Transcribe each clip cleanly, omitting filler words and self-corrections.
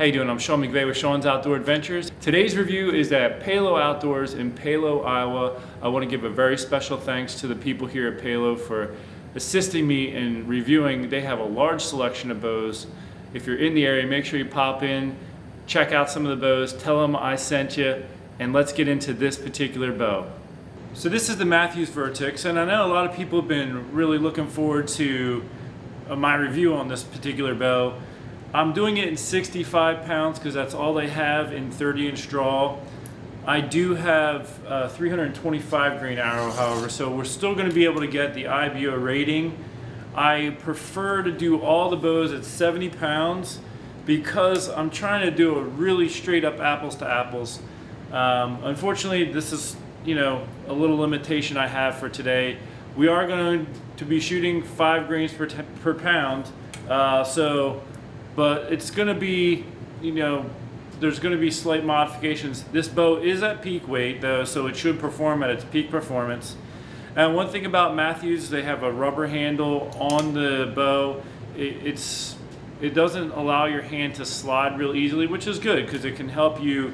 How you doing? I'm Sean McVeigh with Sean's Outdoor Adventures. Today's review is at Palo Outdoors in Palo, Iowa. I want to give a very special thanks to the people here at Palo for assisting me in reviewing. They have a large selection of bows. If you're in the area, make sure you pop in, check out some of the bows, tell them I sent you, and let's get into this particular bow. So this is the Mathews Vertix, and I know a lot of people have been really looking forward to my review on this particular bow. I'm doing it in 65 pounds because that's all they have in 30-inch draw. I do have a 325 grain arrow, however, so we're still going to be able to get the IBO rating. I prefer to do all the bows at 70 pounds because I'm trying to do a really straight up apples to apples. Unfortunately, this is a little limitation I have for today. We are going to be shooting 5 grains per pound, but it's going to be, there's going to be slight modifications. This bow is at peak weight though, so it should perform at its peak performance. And one thing about Mathews, they have a rubber handle on the bow. It doesn't allow your hand to slide real easily, which is good because it can help you,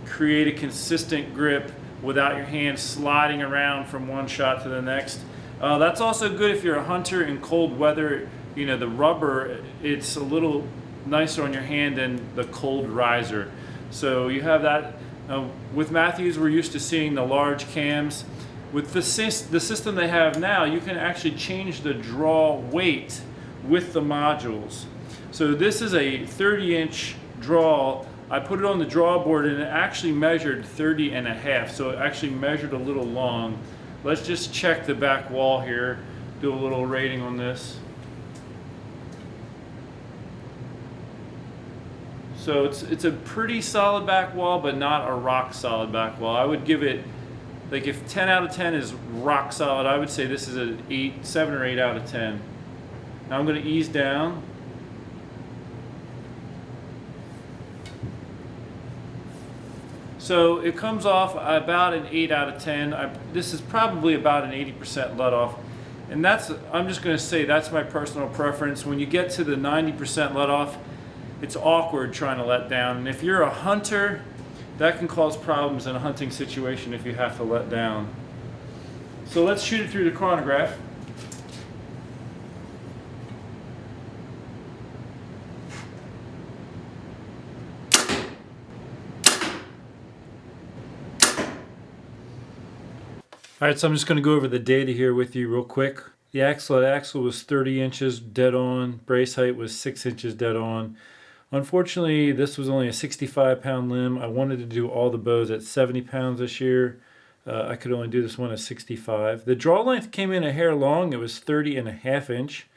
create a consistent grip without your hand sliding around from one shot to the next. That's also good if you're a hunter in cold weather. The rubber, it's a little nicer on your hand than the cold riser. So you have that. With Mathews, we're used to seeing the large cams. With the system they have now, you can actually change the draw weight with the modules. So this is a 30-inch draw. I put it on the draw board and it actually measured 30 and a half, so it actually measured a little long. Let's just check the back wall here, do a little rating on this. So it's a pretty solid back wall, but not a rock solid back wall. I would give it, like, if 10 out of 10 is rock solid, I would say this is a 7 or 8 out of 10. Now I'm going to ease down. So it comes off about an 8 out of 10. This is probably about an 80% let off. And I'm just going to say that's my personal preference. When you get to the 90% let off, it's awkward trying to let down. And if you're a hunter, that can cause problems in a hunting situation if you have to let down. So let's shoot it through the chronograph. All right, so I'm just going to go over the data here with you real quick. The axle was 30 inches dead on. Brace height was 6 inches dead on. Unfortunately, this was only a 65-pound limb. I wanted to do all the bows at 70 pounds this year. I could only do this one at 65. The draw length came in a hair long. It was 30 and a half inch.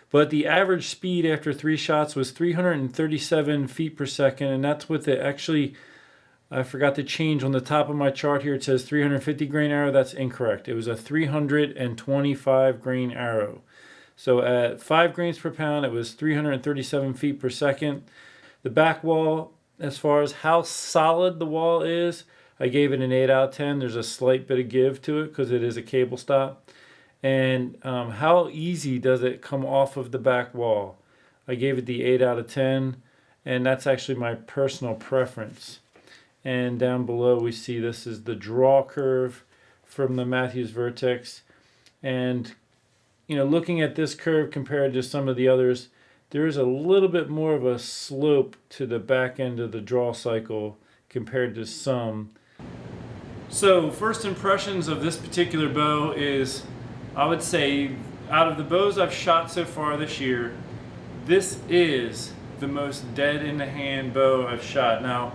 But the average speed after 3 shots was 337 feet per second, and that's with it. Actually, I forgot to change on the top of my chart here. It says 350 grain arrow. That's incorrect. It was a 325 grain arrow. So at 5 grains per pound, it was 337 feet per second. The back wall, as far as how solid the wall is, I gave it an 8 out of 10. There's a slight bit of give to it because it is a cable stop. And how easy does it come off of the back wall? I gave it the 8 out of 10, and that's actually my personal preference. And down below we see this is the draw curve from the Mathews Vertix. And looking at this curve compared to some of the others, there is a little bit more of a slope to the back end of the draw cycle compared to some. So first impressions of this particular bow is, I would say, out of the bows I've shot so far this year, this is the most dead in the hand bow I've shot. Now,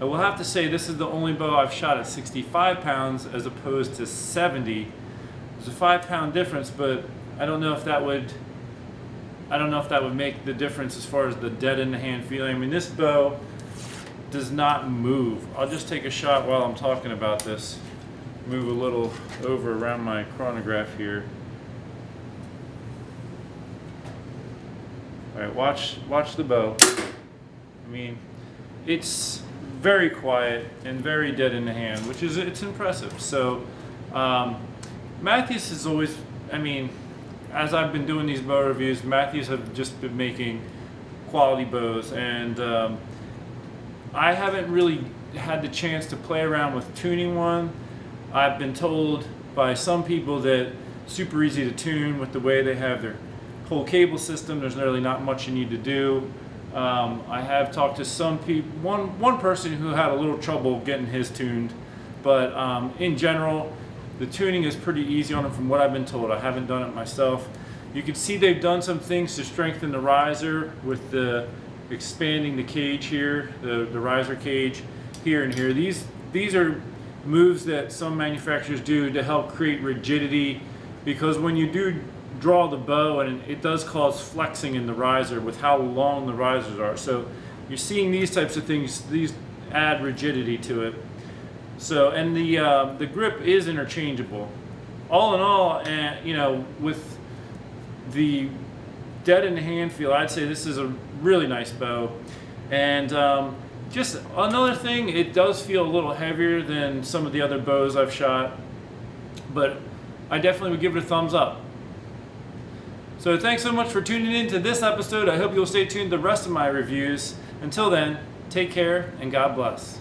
I will have to say this is the only bow I've shot at 65 pounds as opposed to 70. There's a 5-pound difference, but I don't know if that would make the difference as far as the dead in the hand feeling. I mean, this bow does not move. I'll just take a shot while I'm talking about this. Move a little over around my chronograph here. All right, watch the bow. I mean, it's very quiet and very dead in the hand, which is, it's impressive. So Mathews has always, as I've been doing these bow reviews, Mathews have just been making quality bows, and I haven't really had the chance to play around with tuning one. I've been told by some people that it's super easy to tune with the way they have their whole cable system. There's really not much you need to do. I have talked to some people, one person who had a little trouble getting his tuned, but in general, the tuning is pretty easy on them from what I've been told. I haven't done it myself. You can see they've done some things to strengthen the riser with the expanding the cage here, the riser cage here and here. These are moves that some manufacturers do to help create rigidity, because when you do draw the bow, and it does cause flexing in the riser with how long the risers are. So you're seeing these types of things, these add rigidity to it. So, and the grip is interchangeable. All in all, you know, with the dead in the hand feel, I'd say this is a really nice bow. And just another thing, it does feel a little heavier than some of the other bows I've shot, but I definitely would give it a thumbs up. So thanks so much for tuning in to this episode. I hope you'll stay tuned to the rest of my reviews. Until then, take care and God bless.